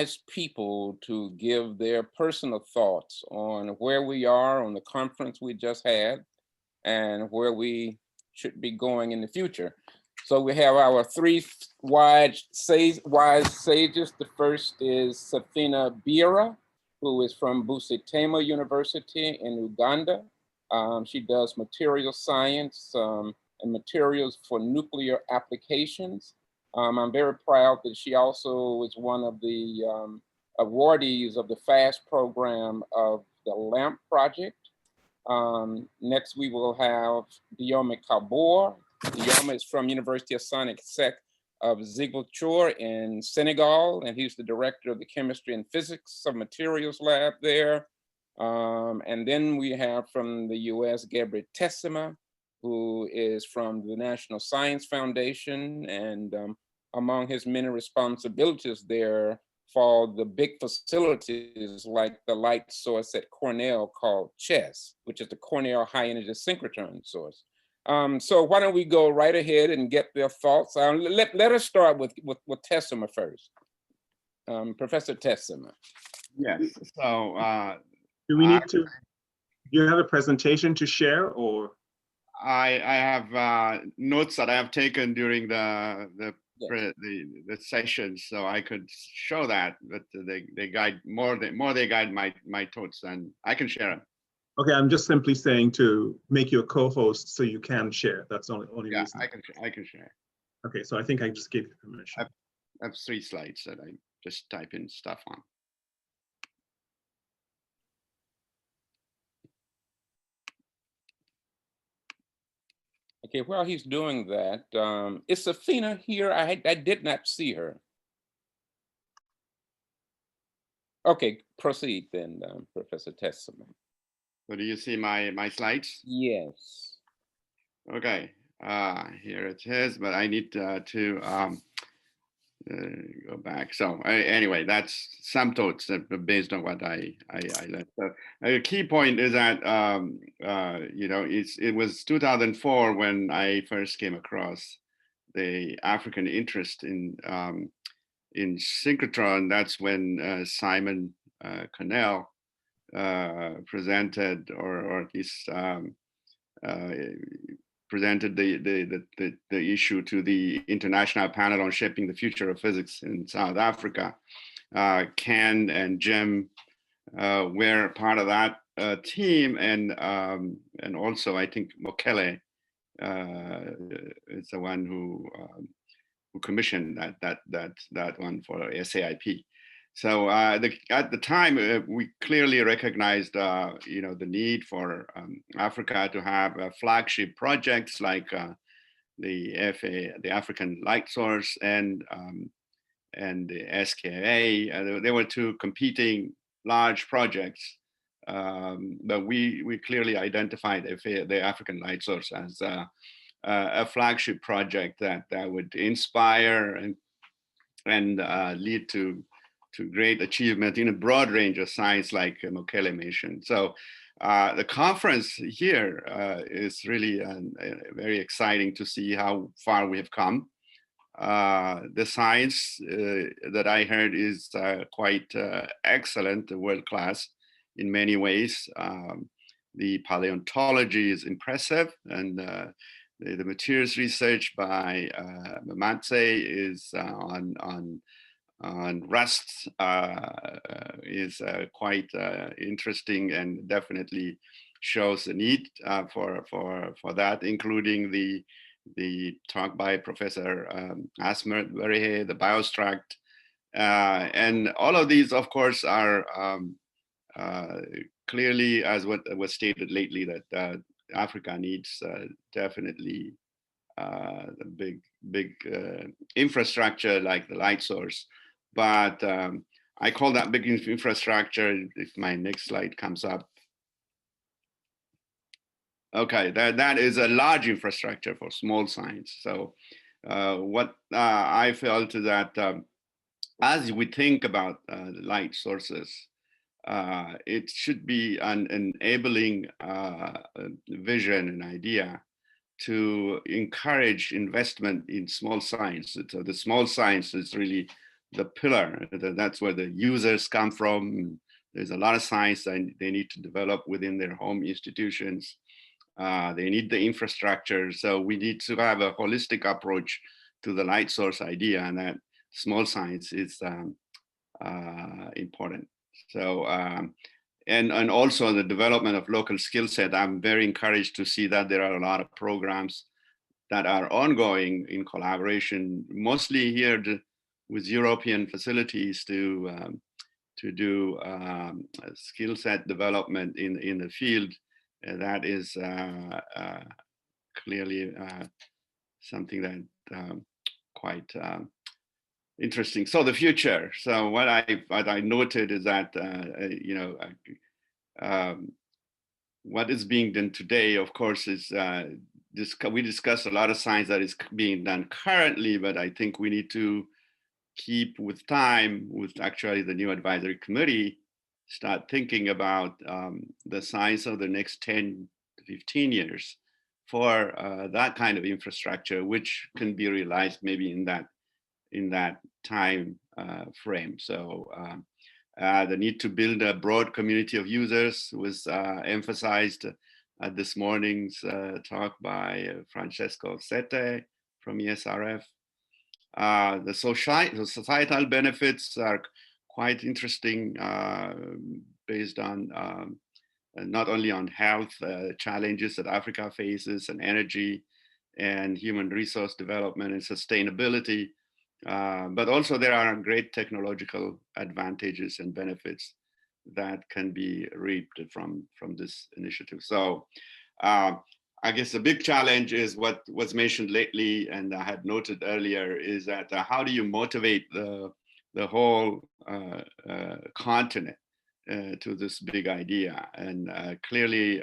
wise people to give their personal thoughts on where we are on the conference we just had and where we should be going in the future. So we have our three wise sages. The first is Safina Bira, who is from Busitema University in Uganda. She does material science and materials for nuclear applications. I'm very proud that she also is one of the awardees of the FAST program of the LAMP project. Next, we will have Diouma KOBOR. Diouma is from University of Sonic Sec of Ziguinchor in Senegal, and he's the director of the Chemistry and Physics of Materials Lab there. And then we have from the US, GX Tessema, who is from the National Science Foundation, and among his many responsibilities there fall the big facilities like the light source at Cornell called CHESS, which is the Cornell High Energy Synchrotron source. So why don't we go right ahead and get their thoughts? Let us start with Tessema first. Professor Tessema. Yes, so do we need to, do you have a presentation to share, or? I have notes that I have taken during the sessions, so I could show that, but they guide they guide my thoughts, and I can share them. Okay, I'm just simply saying to make you a co-host so you can share. That's the only reason. I can share. Okay, so I think I just gave you permission. I have 3 slides that I just type in stuff on. Okay, while he's doing that, is Safina here? I did not see her. Okay, proceed then, Professor Tessema. So do you see my slides? Yes. Okay, here it is, but I need to go back. So anyway, that's some thoughts based on what I learned. So a key point is that you know, it was 2004 when I first came across the African interest in synchrotron. That's when Simon Kamel presented, or at least presented the issue to the International Panel on Shaping the Future of Physics in South Africa. Ken and Jim were part of that team, and also I think Mokele is the one who commissioned that one for SAIP. So at the time, we clearly recognized, you know, the need for Africa to have flagship projects like the African Light Source and the SKA. There were 2 competing large projects, but we clearly identified the African Light Source as a flagship project that would inspire and lead to great achievement in a broad range of science, like Mokele mentioned. So the conference here is really very exciting to see how far we have come. The science that I heard is quite excellent, world-class in many ways. The paleontology is impressive, and the materials research by Mamatse is on rust is quite interesting, and definitely shows the need for that, including the talk by Professor Asmer Verehe, the biostruct, and all of these, of course, are clearly, as what was stated lately, that Africa needs definitely the big infrastructure like the light source. But I call that big infrastructure, if my next slide comes up. Okay, that is a large infrastructure for small science. So what I felt is that as we think about light sources, it should be an enabling vision and idea to encourage investment in small science. So the small science is really the pillar. That's where the users come from. There's a lot of science that they need to develop within their home institutions. They need the infrastructure. So we need to have a holistic approach to the light source idea, and that small science is important. So, and also the development of local skill set. I'm very encouraged to see that there are a lot of programs that are ongoing in collaboration, mostly here with European facilities to do skill set development in the field. That is clearly something that quite interesting. So the future. So what I noted is that what is being done today, of course, is we discussed a lot of science that is being done currently, but I think we need to keep with time, with actually the new advisory committee, start thinking about the science of the next 10 to 15 years for that kind of infrastructure, which can be realized maybe in that time frame. So the need to build a broad community of users was emphasized at this morning's talk by Francesco Sette from ESRF. The societal benefits are quite interesting, based on not only on health challenges that Africa faces, and energy and human resource development and sustainability, but also there are great technological advantages and benefits that can be reaped from this initiative. So I guess the big challenge is what was mentioned lately, and I had noted earlier, is that how do you motivate the whole continent to this big idea? And clearly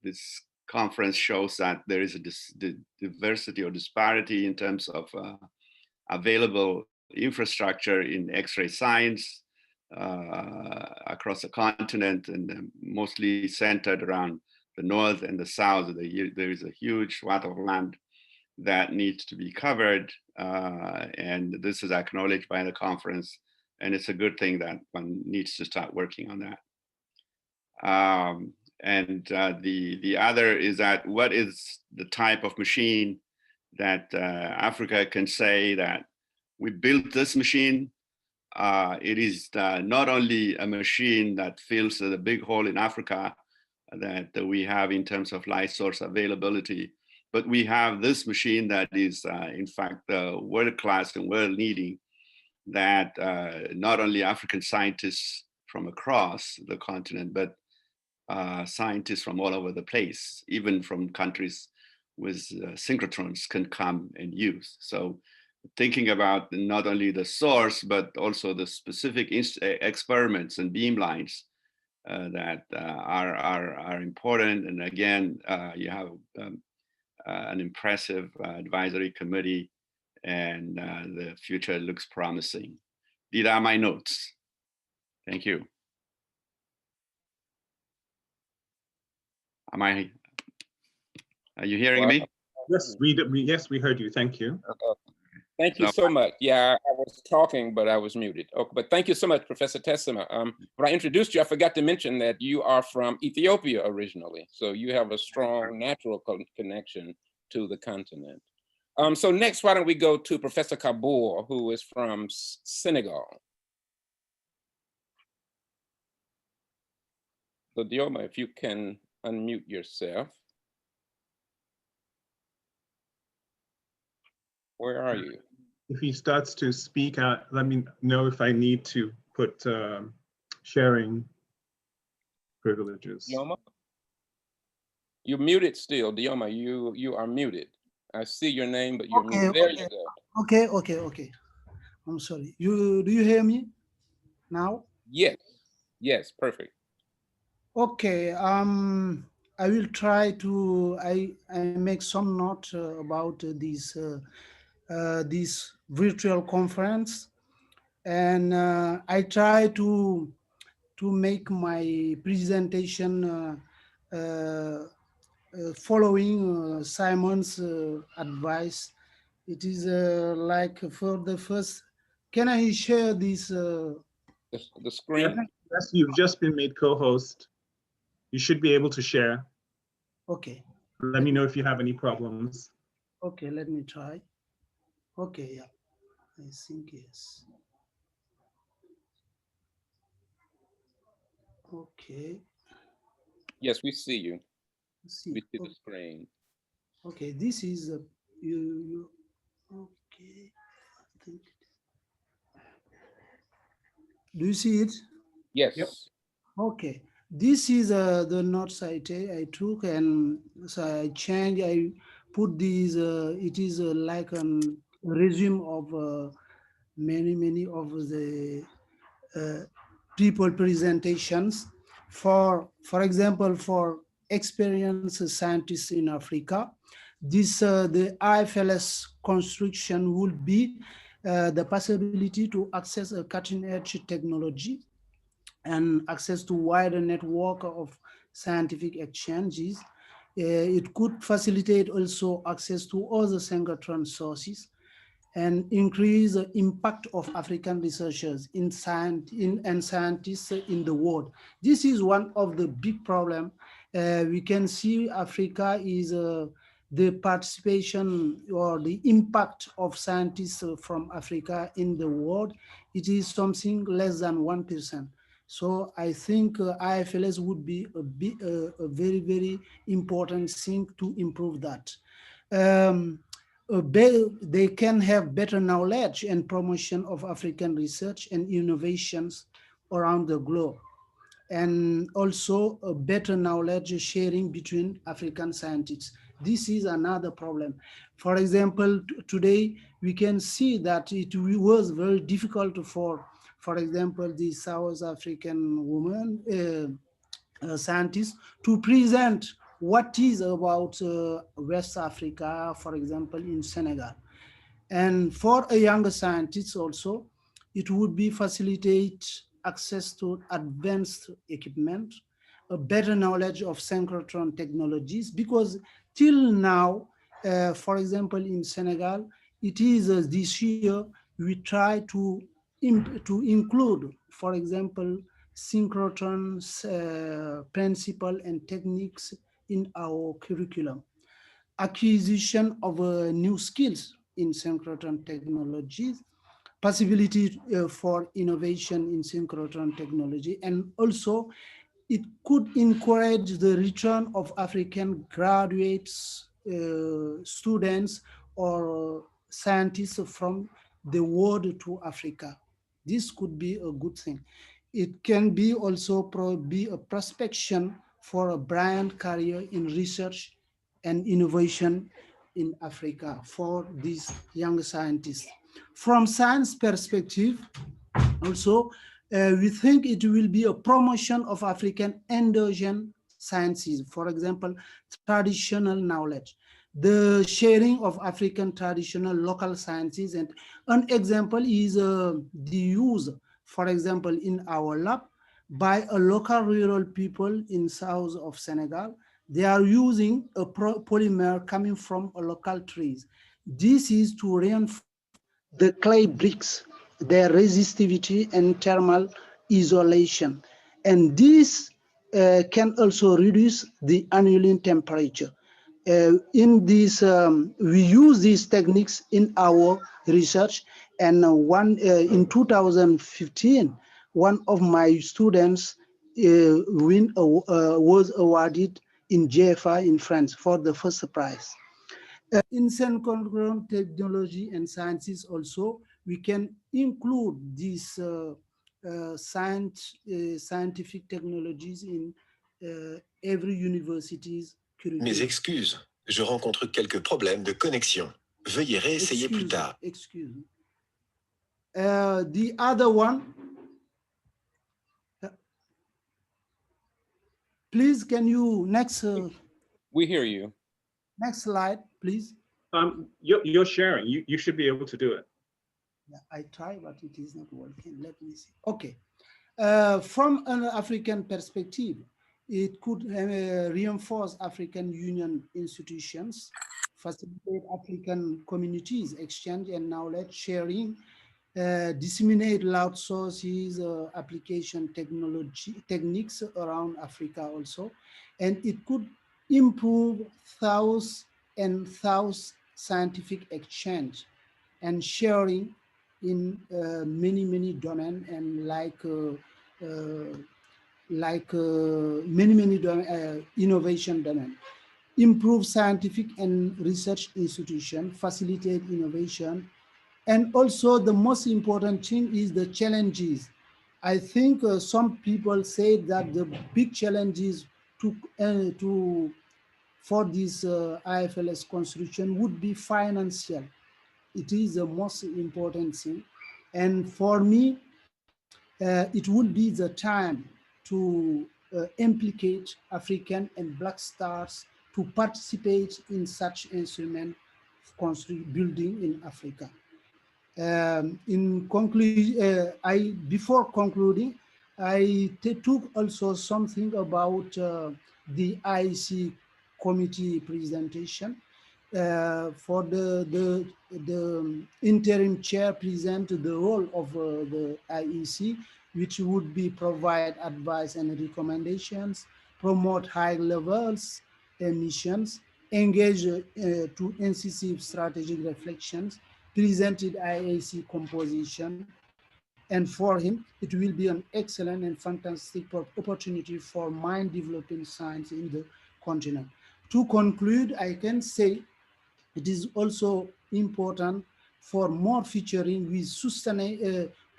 this conference shows that there is a diversity or disparity in terms of available infrastructure in X-ray science across the continent, and mostly centered around the north and the south. There is a huge swath of land that needs to be covered, and this is acknowledged by the conference, and it's a good thing that one needs to start working on that. And the other is that what is the type of machine that Africa can say that we built this machine. It is not only a machine that fills the big hole in Africa that we have in terms of light source availability, but we have this machine that is in fact world-class and world-leading, that not only African scientists from across the continent, but scientists from all over the place, even from countries with synchrotrons, can come and use. So thinking about not only the source, but also the specific experiments and beamlines that are important. And again, you have an impressive advisory committee, and the future looks promising. These are my notes. Thank you. Are you hearing me? Yes, we heard you. Thank you. Thank you so much. Yeah, I was talking, but I was muted. Okay, but thank you so much, Professor Tessema. When I introduced you, I forgot to mention that you are from Ethiopia originally. So you have a strong natural connection to the continent. So next, why don't we go to Professor KOBOR, who is from Senegal. So Diouma, if you can unmute yourself. Where are you? If he starts to speak, let me know if I need to put sharing privileges. Diouma? You're muted still, Diouma. You are muted. I see your name, but you're muted. There you go. Okay. I'm sorry. Do you hear me now? Yes, perfect. Okay. I will try to I make some note about this virtual conference, and I try to make my presentation following Simon's advice It is like for the first, can I share this? The screen? Yes, you've just been made co-host. You should be able to share. Okay, Let me know if you have any problems. okay, let me try. Okay, yeah, I think yes. Okay, Yes, we see you. see, We see the screen. okay, this is you, okay, I think. Do you see it? Yes. Okay, this is the notes I took, and so I changed, I put these, it is like a resume of many of the uh, people presentations for example, for experienced scientists in Africa. This the IFLS construction would be the possibility to access a cutting edge technology and access to wider network of scientific exchanges. It could facilitate also access to other synchrotron sources and increase the impact of African researchers and scientists in the world. This is one of the big problems. We can see Africa is the participation or the impact of scientists from Africa in the world. It is something less than 1%. So I think IFLS would be a very important thing to improve that. Um, they can have better knowledge and promotion of African research and innovations around the globe, and also a better knowledge sharing between African scientists. This is another problem. For example, today we can see that it was very difficult for example, the South African woman scientists to present what is about West Africa, for example, in Senegal. And for a younger scientist also, it would be facilitate access to advanced equipment, a better knowledge of synchrotron technologies, because till now, for example, in Senegal, it is this year we try to include, for example, synchrotron principle and techniques in our curriculum. Acquisition of new skills in synchrotron technologies, possibility for innovation in synchrotron technology, and also it could encourage the return of African graduates, students, or scientists from the world to Africa. This could be a good thing. It can be also be a prospection for a brand career in research and innovation in Africa for these young scientists. From science perspective, also, we think it will be a promotion of African endogenous sciences, for example, traditional knowledge, the sharing of African traditional local sciences. And an example is the use, for example, in our lab by a local rural people in south of Senegal. They are using a polymer coming from a local trees. This is to reinforce the clay bricks, their resistivity and thermal isolation. And this can also reduce the annealing temperature. In this, we use these techniques in our research. And in 2015, one of my students was awarded in JFI in France for the first prize. In synchronous technology and sciences also, we can include these scientific technologies in every university's curriculum. Mes excuses, je rencontre quelques problèmes de connexion. Veuillez réessayer plus tard. Excuse me. The other one, please, can you next We hear you. next slide, please. You're sharing. You should be able to do it. Yeah, I try, but it is not working. Let me see. Okay. From an African perspective, it could reinforce African Union institutions. facilitate African communities exchange and knowledge sharing, disseminate loud sources, application techniques around Africa also, and it could improve thousands and thousands scientific exchange and sharing in many domains and many innovation domain, improve scientific and research institution, facilitate innovation, and also the most important thing is the challenges. I think some people say that the big challenges to for this IFLS construction would be financial. It is the most important thing, and for me, it would be the time to implicate African and Black stars to participate in such instrument building in Africa. Before concluding, I took also something about the IEC committee presentation. For the interim chair present the role of the IEC, which would be provide advice and recommendations, promote high levels emissions, engage to incisive strategic reflections, presented IAC composition, and for him, it will be an excellent and fantastic opportunity for mind developing science in the continent. To conclude, I can say it is also important for more featuring with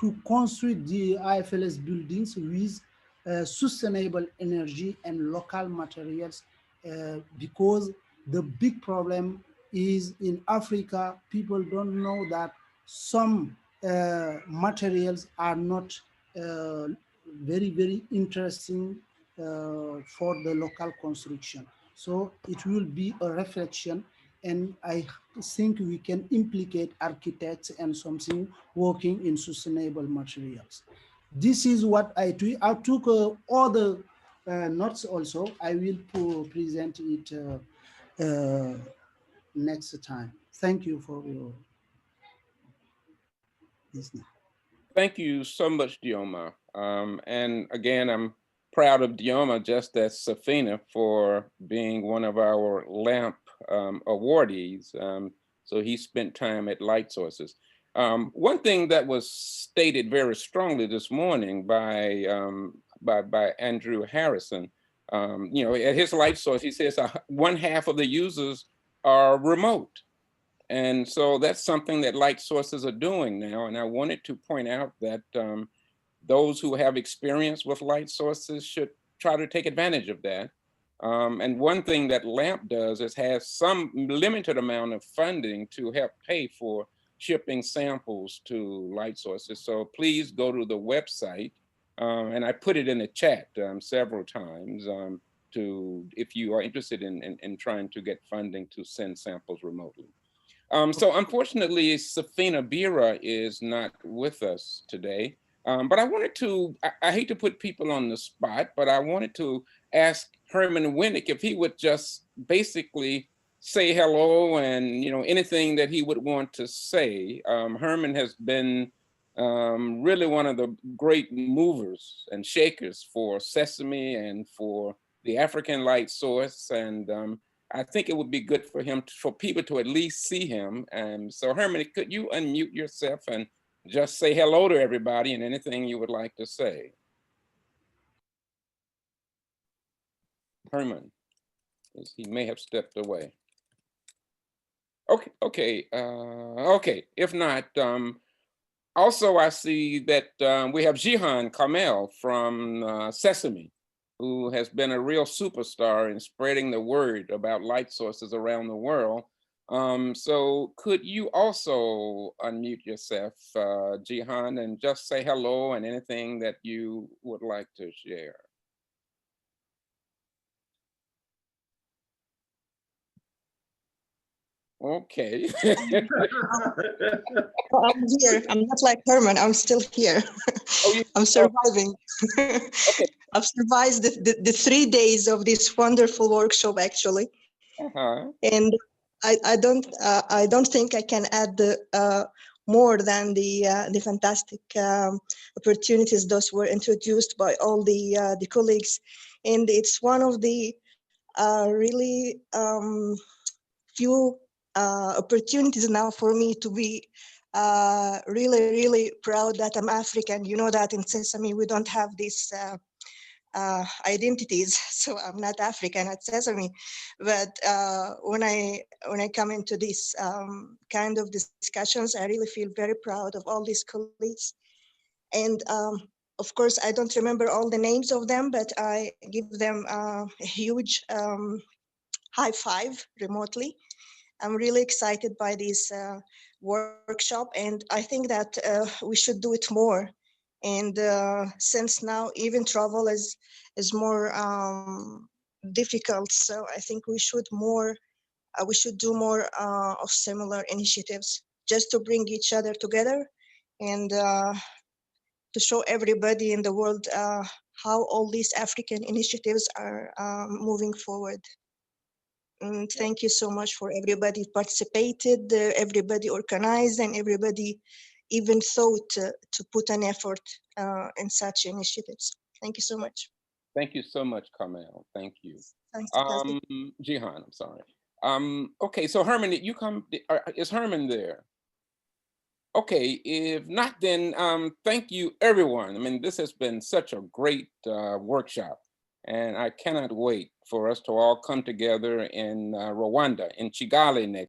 to construct the IFLS buildings with sustainable energy and local materials because the big problem is in Africa, people don't know that some materials are not very interesting for the local construction. So it will be a reflection, and I think we can implicate architects and something working in sustainable materials. This is what I do. I took all the notes also. I will present it next time. Thank you for your listening. Thank you so much, Diouma. And again, I'm proud of Diouma, just as Safina, for being one of our LAMP awardees. So he spent time at Light Sources. One thing that was stated very strongly this morning by Andrew Harrison, at his Light Source, he says 1/2 of the users are remote. And so that's something that Light Sources are doing now. And I wanted to point out that those who have experience with Light Sources should try to take advantage of that. And one thing that LAMP does is has some limited amount of funding to help pay for shipping samples to Light Sources. So please go to the website, and I put it in the chat several times if you are interested in trying to get funding to send samples remotely. So unfortunately, Safina Bira is not with us today, but I wanted to, I hate to put people on the spot, but I wanted to ask Herman Winnick if he would just basically say hello and, anything that he would want to say. Herman has been really one of the great movers and shakers for Sesame and for the African Light Source. And I think it would be good for him, for people to at least see him. And so Herman, could you unmute yourself and just say hello to everybody and anything you would like to say? Herman, he may have stepped away. Okay. If not, also I see that we have Gihan Kamel from Sesame, who has been a real superstar in spreading the word about Light Sources around the world. So could you also unmute yourself, Gihan, and just say hello and anything that you would like to share? Okay. I'm here. I'm not like Herman. I'm still here. Oh, I'm surviving. Okay. I've survived the 3 days of this wonderful workshop, actually. Uh-huh. And I don't think I can add more than the fantastic opportunities those were introduced by all the colleagues, and it's one of the really few opportunities now for me to be really proud that I'm African. You know that in Sesame we don't have this identities, so I'm not African at Sesame. But when I come into this kind of discussions, I really feel very proud of all these colleagues. And of course, I don't remember all the names of them, but I give them a huge high five remotely. I'm really excited by this workshop, and I think that we should do it more. And since now even travel is more difficult, so I think we should do more of similar initiatives, just to bring each other together and to show everybody in the world how all these African initiatives are moving forward. And thank you so much for everybody participated, everybody organized, and everybody even thought to put an effort in such initiatives. Thank you so much. Thank you so much, Kamel. Thank you. Thanks, Gihan, I'm sorry. Okay, so Herman, did you come? Is Herman there? Okay, if not, then thank you, everyone. I mean, this has been such a great workshop, and I cannot wait for us to all come together in Rwanda, in Kigali next